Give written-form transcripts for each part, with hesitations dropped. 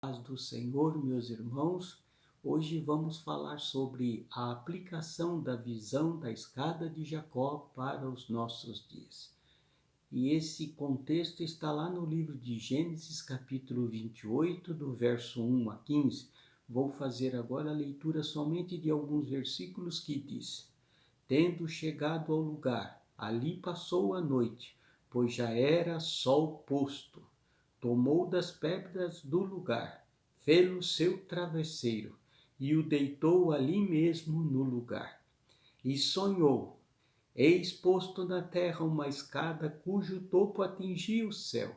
Paz do Senhor, meus irmãos, hoje vamos falar sobre a aplicação da visão da escada de Jacó para os nossos dias. E esse contexto está lá no livro de Gênesis, capítulo 28, do verso 1 a 15. Vou fazer agora a leitura somente de alguns versículos que diz: Tendo chegado ao lugar, ali passou a noite, pois já era sol posto. Tomou das pedras do lugar, fê-lo seu travesseiro, e o deitou ali mesmo no lugar. E sonhou: eis posto na terra uma escada cujo topo atingia o céu,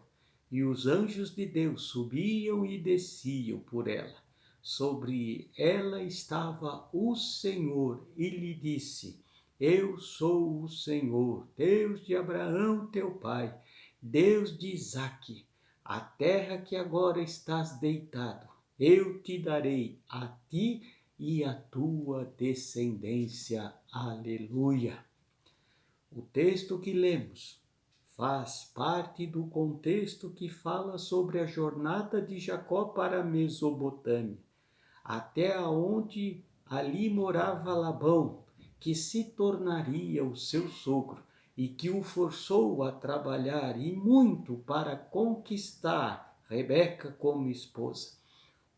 e os anjos de Deus subiam e desciam por ela. Sobre ela estava o Senhor, e lhe disse: Eu sou o Senhor, Deus de Abraão teu pai, Deus de Isaque. A terra que agora estás deitado, eu te darei a ti e a tua descendência. Aleluia! O texto que lemos faz parte do contexto que fala sobre a jornada de Jacó para a Mesopotâmia, até onde ali morava Labão, que se tornaria o seu sogro e que o forçou a trabalhar e muito para conquistar Rebeca como esposa.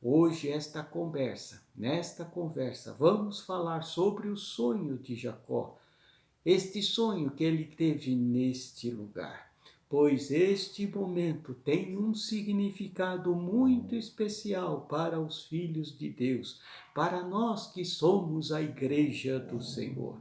Hoje nesta conversa, vamos falar sobre o sonho de Jacó, este sonho que ele teve neste lugar, pois este momento tem um significado muito especial para os filhos de Deus, para nós que somos a igreja do Senhor.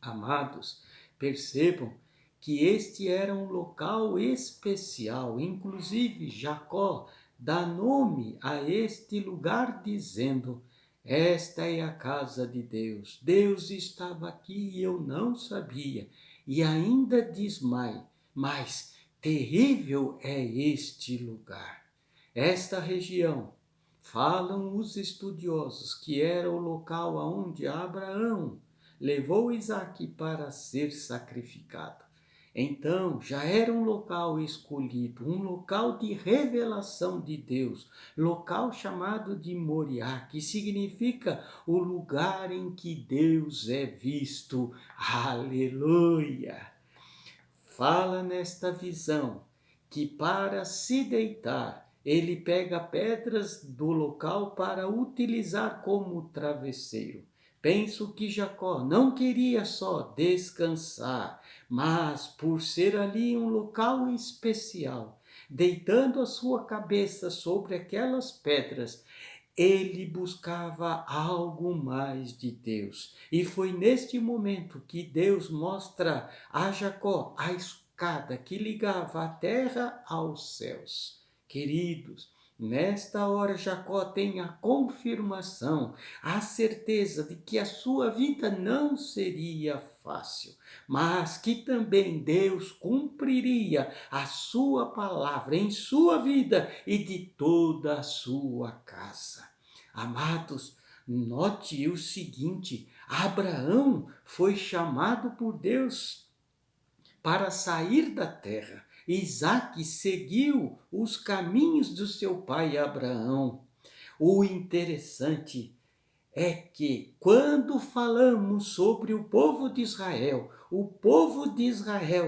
Amados, percebam que este era um local especial, inclusive Jacó dá nome a este lugar dizendo: esta é a casa de Deus. Deus estava aqui e eu não sabia. E ainda diz mais, mas terrível é este lugar. Esta região, falam os estudiosos, que era o local aonde Abraão levou Isaque para ser sacrificado. Então, já era um local escolhido, um local de revelação de Deus, local chamado de Moriá, que significa o lugar em que Deus é visto. Aleluia! Fala nesta visão que para se deitar, ele pega pedras do local para utilizar como travesseiro. Penso que Jacó não queria só descansar, mas por ser ali um local especial, deitando a sua cabeça sobre aquelas pedras, ele buscava algo mais de Deus. E foi neste momento que Deus mostra a Jacó a escada que ligava a terra aos céus. Queridos, nesta hora Jacó tem a confirmação, a certeza de que a sua vida não seria fácil, mas que também Deus cumpriria a sua palavra em sua vida e de toda a sua casa. Amados, note o seguinte: Abraão foi chamado por Deus para sair da terra. Isaque seguiu os caminhos do seu pai Abraão. O interessante é que quando falamos sobre o povo de Israel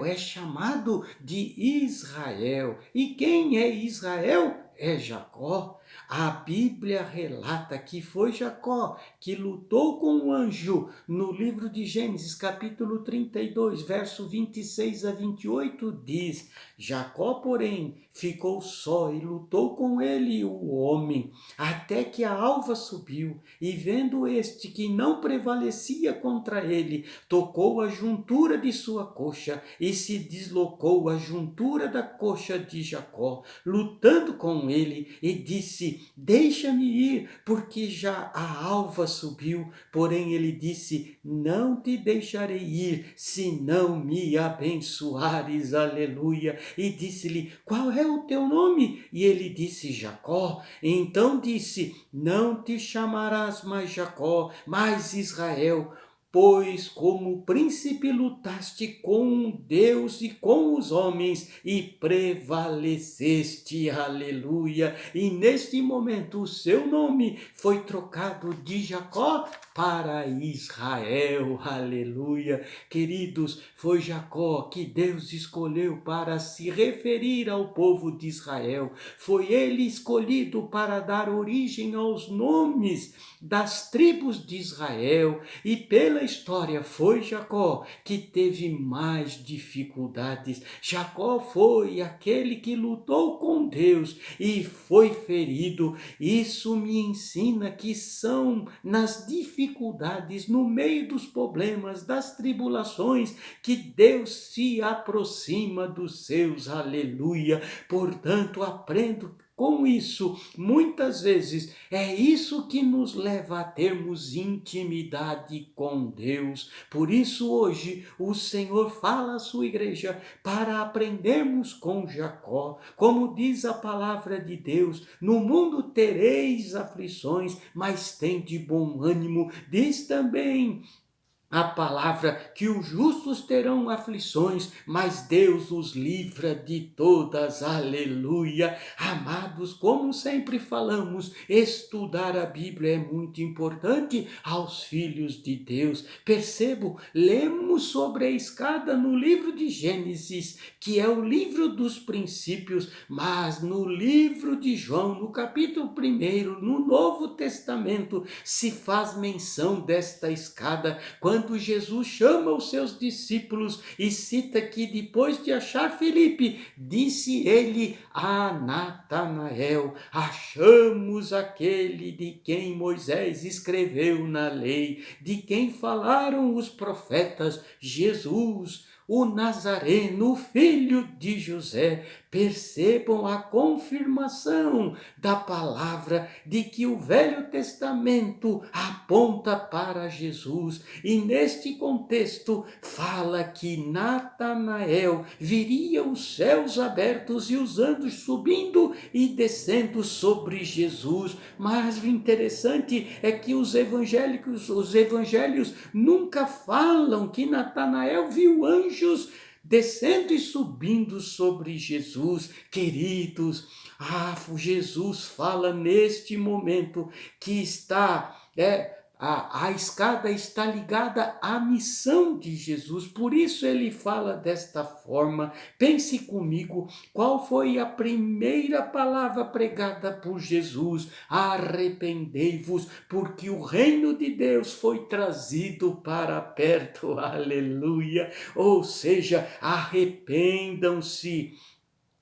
é chamado de Israel. E quem é Israel? É Jacó. A Bíblia relata que foi Jacó que lutou com o anjo no livro de Gênesis, capítulo 32, verso 26 a 28, diz: Jacó, porém, ficou só e lutou com ele o homem, até que a alva subiu, e vendo este que não prevalecia contra ele, tocou a juntura de sua coxa e se deslocou a juntura da coxa de Jacó, lutando com ele, e disse: deixa-me ir, porque já a alva subiu. Porém ele disse: não te deixarei ir, se não me abençoares. Aleluia. E disse-lhe: qual é o teu nome? E ele disse: Jacó. Então disse: não te chamarás mais Jacó, mas Israel, Pois como príncipe lutaste com Deus e com os homens e prevaleceste, aleluia. E neste momento o seu nome foi trocado de Jacó para Israel, aleluia. Queridos, foi Jacó que Deus escolheu para se referir ao povo de Israel. Foi ele escolhido para dar origem aos nomes das tribos de Israel. E pela história foi Jacó que teve mais dificuldades. Jacó foi aquele que lutou com Deus e foi ferido. Isso me ensina que são nas dificuldades, no meio dos problemas, das tribulações, que Deus se aproxima dos seus, aleluia. Portanto, aprendo com isso, muitas vezes, é isso que nos leva a termos intimidade com Deus. Por isso, hoje, o Senhor fala à sua igreja para aprendermos com Jacó. Como diz a palavra de Deus, no mundo tereis aflições, mas tende bom ânimo. Diz também a palavra que os justos terão aflições, mas Deus os livra de todas, aleluia. Amados, como sempre falamos, estudar a Bíblia é muito importante aos filhos de Deus. Percebo, lemos sobre a escada no livro de Gênesis, que é o livro dos princípios, mas no livro de João, no capítulo 1, no Novo Testamento, se faz menção desta escada, quando Jesus chama os seus discípulos e cita que depois de achar Felipe, disse ele a Natanael: achamos aquele de quem Moisés escreveu na lei, de quem falaram os profetas, Jesus, o Nazareno, filho de José. Percebam a confirmação da palavra de que o Velho Testamento aponta para Jesus. E neste contexto fala que Natanael viria os céus abertos e os anjos subindo e descendo sobre Jesus. Mas o interessante é que os evangelhos nunca falam que Natanael viu anjos descendo e subindo sobre Jesus. Queridos, Jesus fala neste momento que a escada está ligada à missão de Jesus, por isso ele fala desta forma. Pense comigo, qual foi a primeira palavra pregada por Jesus? Arrependei-vos, porque o reino de Deus foi trazido para perto, aleluia. Ou seja, arrependam-se.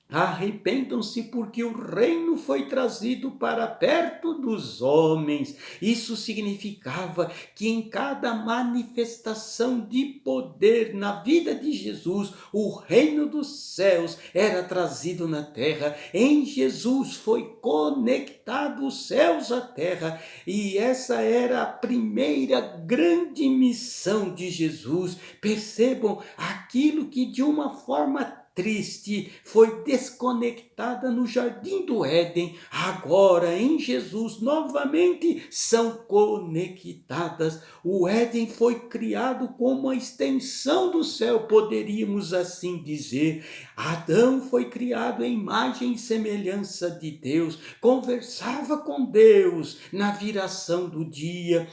Arrependam-se, porque o reino foi trazido para perto dos homens. Isso significava que em cada manifestação de poder na vida de Jesus, o reino dos céus era trazido na terra. Em Jesus foi conectado os céus à terra, e essa era a primeira grande missão de Jesus. Percebam aquilo que de uma forma triste foi desconectada no jardim do Éden, agora em Jesus novamente são conectadas. O Éden foi criado como a extensão do céu, poderíamos assim dizer. Adão foi criado em imagem e semelhança de Deus, conversava com Deus na viração do dia.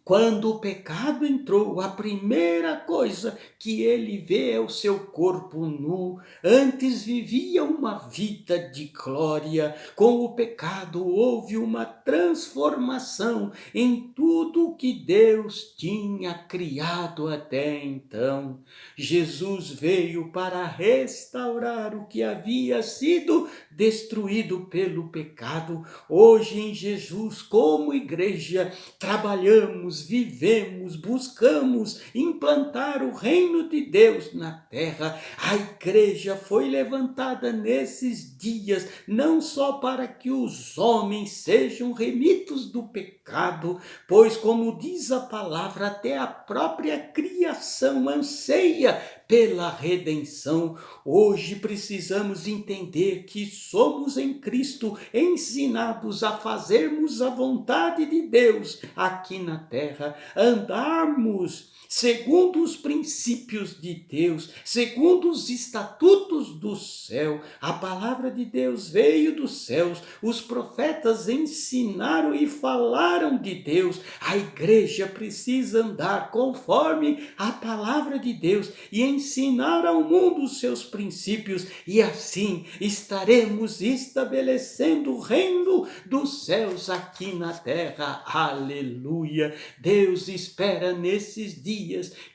Quando o pecado entrou, a primeira coisa que ele vê é o seu corpo nu. Antes vivia uma vida de glória. Com o pecado houve uma transformação em tudo que Deus tinha criado até então. Jesus veio para restaurar o que havia sido destruído pelo pecado. Hoje em Jesus, como igreja, trabalhamos, vivemos, buscamos implantar o reino de Deus na terra. A igreja foi levantada nesses dias, não só para que os homens sejam remidos do pecado, pois como diz a palavra, até a própria criação anseia pela redenção. Hoje precisamos entender que somos em Cristo ensinados a fazermos a vontade de Deus aqui na terra, andarmos segundo os princípios de Deus, segundo os estatutos do céu. A palavra de Deus veio dos céus, os profetas ensinaram e falaram de Deus. A igreja precisa andar conforme a palavra de Deus e ensinar ao mundo os seus princípios, e assim estaremos estabelecendo o reino dos céus aqui na terra. Aleluia! Deus espera nesses dias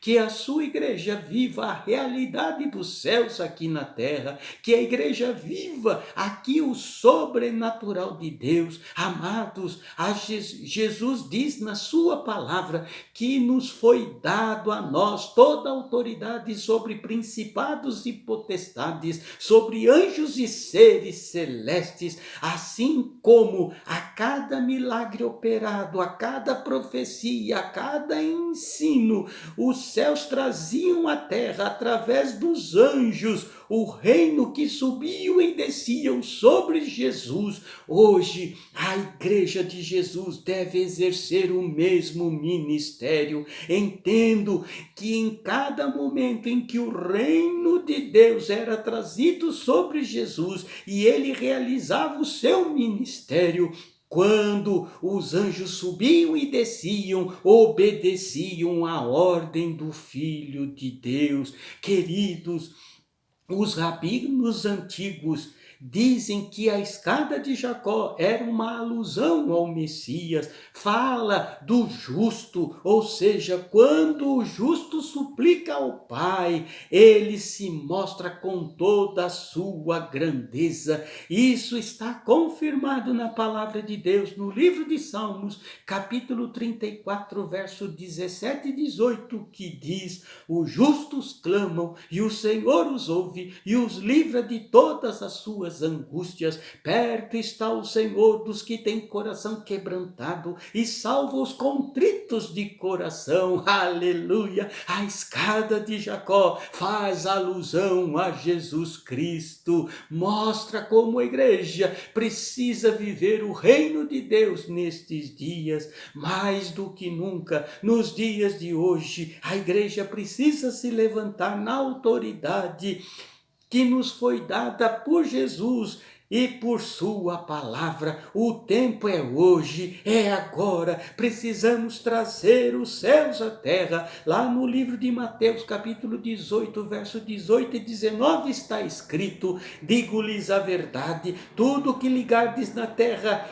que a sua igreja viva a realidade dos céus aqui na terra, que a igreja viva aqui o sobrenatural de Deus. Amados, Jesus diz na sua palavra que nos foi dado a nós toda a autoridade sobre principados e potestades, sobre anjos e seres celestes, assim como a cada milagre operado, a cada profecia, a cada ensino, os céus traziam à terra, através dos anjos, o reino que subiam e desciam sobre Jesus. Hoje, a igreja de Jesus deve exercer o mesmo ministério. Entendo que em cada momento em que o reino de Deus era trazido sobre Jesus e ele realizava o seu ministério, quando os anjos subiam e desciam, obedeciam à ordem do Filho de Deus. Queridos, os rabinos antigos dizem que a escada de Jacó era uma alusão ao Messias, fala do justo, ou seja, quando o justo suplica ao Pai, ele se mostra com toda a sua grandeza. Isso está confirmado na palavra de Deus, no livro de Salmos, capítulo 34, verso 17 e 18, que diz: os justos clamam e o Senhor os ouve e os livra de todas as suas angústias. Perto está o Senhor dos que têm coração quebrantado e salva os contritos de coração. Aleluia! A escada de Jacó faz alusão a Jesus Cristo, mostra como a igreja precisa viver o reino de Deus nestes dias. Mais do que nunca, nos dias de hoje, a igreja precisa se levantar na autoridade que nos foi dada por Jesus e por sua palavra. O tempo é hoje, é agora. Precisamos trazer os céus à terra. Lá no livro de Mateus, capítulo 18, verso 18 e 19 está escrito: digo-lhes a verdade, tudo que ligardes na terra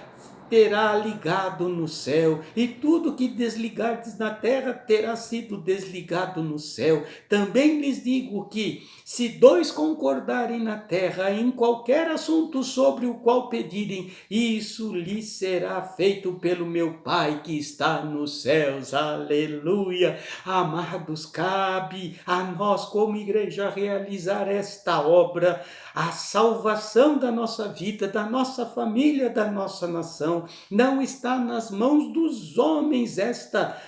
terá ligado no céu, e tudo que desligardes na terra terá sido desligado no céu. Também lhes digo que, se dois concordarem na terra em qualquer assunto sobre o qual pedirem, isso lhes será feito pelo meu Pai que está nos céus. Aleluia! Amados, cabe a nós como igreja realizar esta obra, a salvação da nossa vida, da nossa família, da nossa nação. Não está nas mãos dos homens esta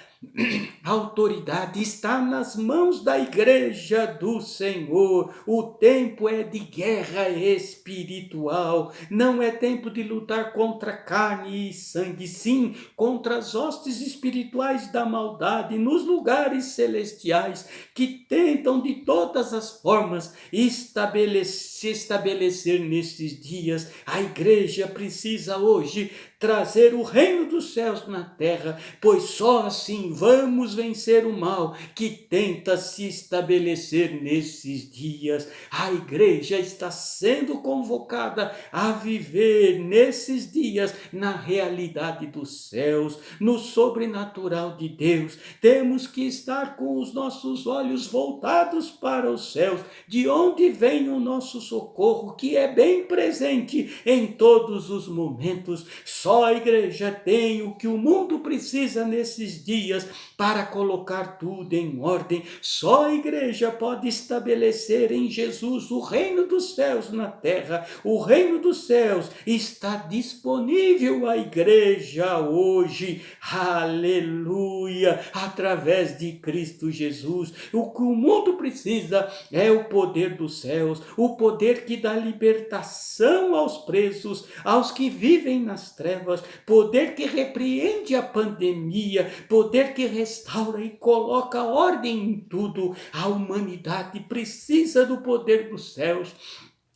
a autoridade, está nas mãos da igreja do Senhor. O tempo é de guerra espiritual, não é tempo de lutar contra carne e sangue, sim, contra as hostes espirituais da maldade nos lugares celestiais, que tentam de todas as formas se estabelecer nestes dias. A igreja precisa hoje trazer o reino dos céus na terra, pois só assim vamos vencer o mal que tenta se estabelecer nesses dias. A igreja está sendo convocada a viver nesses dias na realidade dos céus, no sobrenatural de Deus. Temos que estar com os nossos olhos voltados para os céus, de onde vem o nosso socorro, que é bem presente em todos os momentos. Só a igreja tem o que o mundo precisa nesses dias dias para colocar tudo em ordem. Só a igreja pode estabelecer em Jesus o reino dos céus na terra. O reino dos céus está disponível à igreja hoje. Aleluia! Através de Cristo Jesus. O que o mundo precisa é o poder dos céus, o poder que dá libertação aos presos, aos que vivem nas trevas, poder que repreende a pandemia, poder que restaura e coloca ordem em tudo. A humanidade precisa do poder dos céus.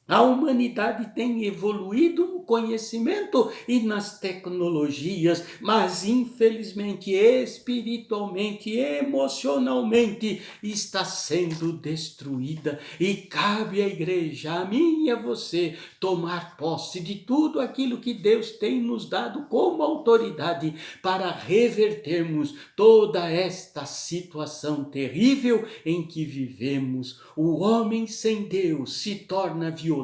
A humanidade tem evoluído no conhecimento e nas tecnologias, mas infelizmente, espiritualmente, emocionalmente, está sendo destruída. E cabe à igreja, a mim e a você, tomar posse de tudo aquilo que Deus tem nos dado como autoridade para revertermos toda esta situação terrível em que vivemos. O homem sem Deus se torna violento,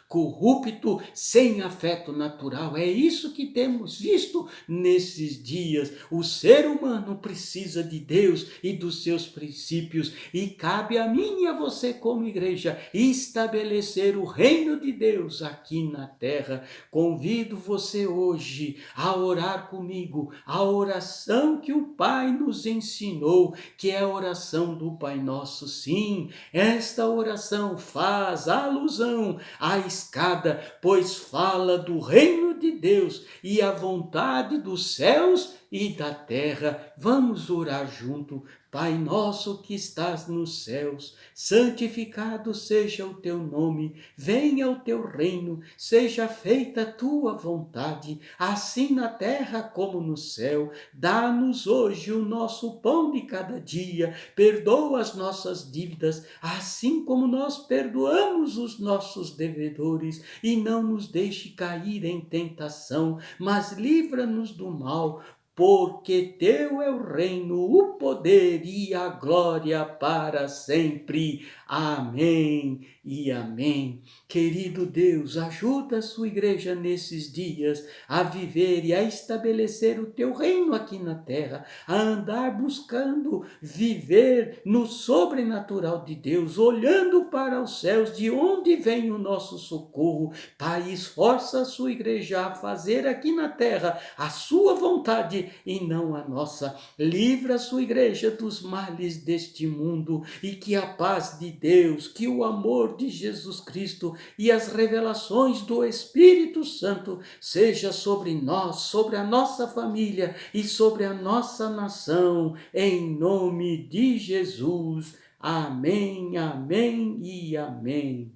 corrupto, sem afeto natural. É isso que temos visto nesses dias. O ser humano precisa de Deus e dos seus princípios, e cabe a mim e a você como igreja estabelecer o reino de Deus aqui na terra. Convido você hoje a orar comigo a oração que o Pai nos ensinou, que é a oração do Pai Nosso. Sim, esta oração faz alusão à escada, pois fala do reino de Deus e a vontade dos céus e da terra. Vamos orar junto. Pai nosso que estás nos céus, santificado seja o teu nome, venha o teu reino, seja feita a tua vontade, assim na terra como no céu. Dá-nos hoje o nosso pão de cada dia, perdoa as nossas dívidas, assim como nós perdoamos os nossos devedores, e não nos deixe cair em tentação, mas livra-nos do mal, porque teu é o reino, o poder e a glória para sempre. Amém e amém. Querido Deus, ajuda a sua igreja nesses dias a viver e a estabelecer o teu reino aqui na terra, a andar buscando viver no sobrenatural de Deus, olhando para os céus, de onde vem o nosso socorro. Pai, esforça a sua igreja a fazer aqui na terra a sua vontade e não a nossa. Livra a sua igreja dos males deste mundo, e que a paz de Deus, que o amor de Jesus Cristo e as revelações do Espírito Santo seja sobre nós, sobre a nossa família e sobre a nossa nação, em nome de Jesus. Amém, amém e amém.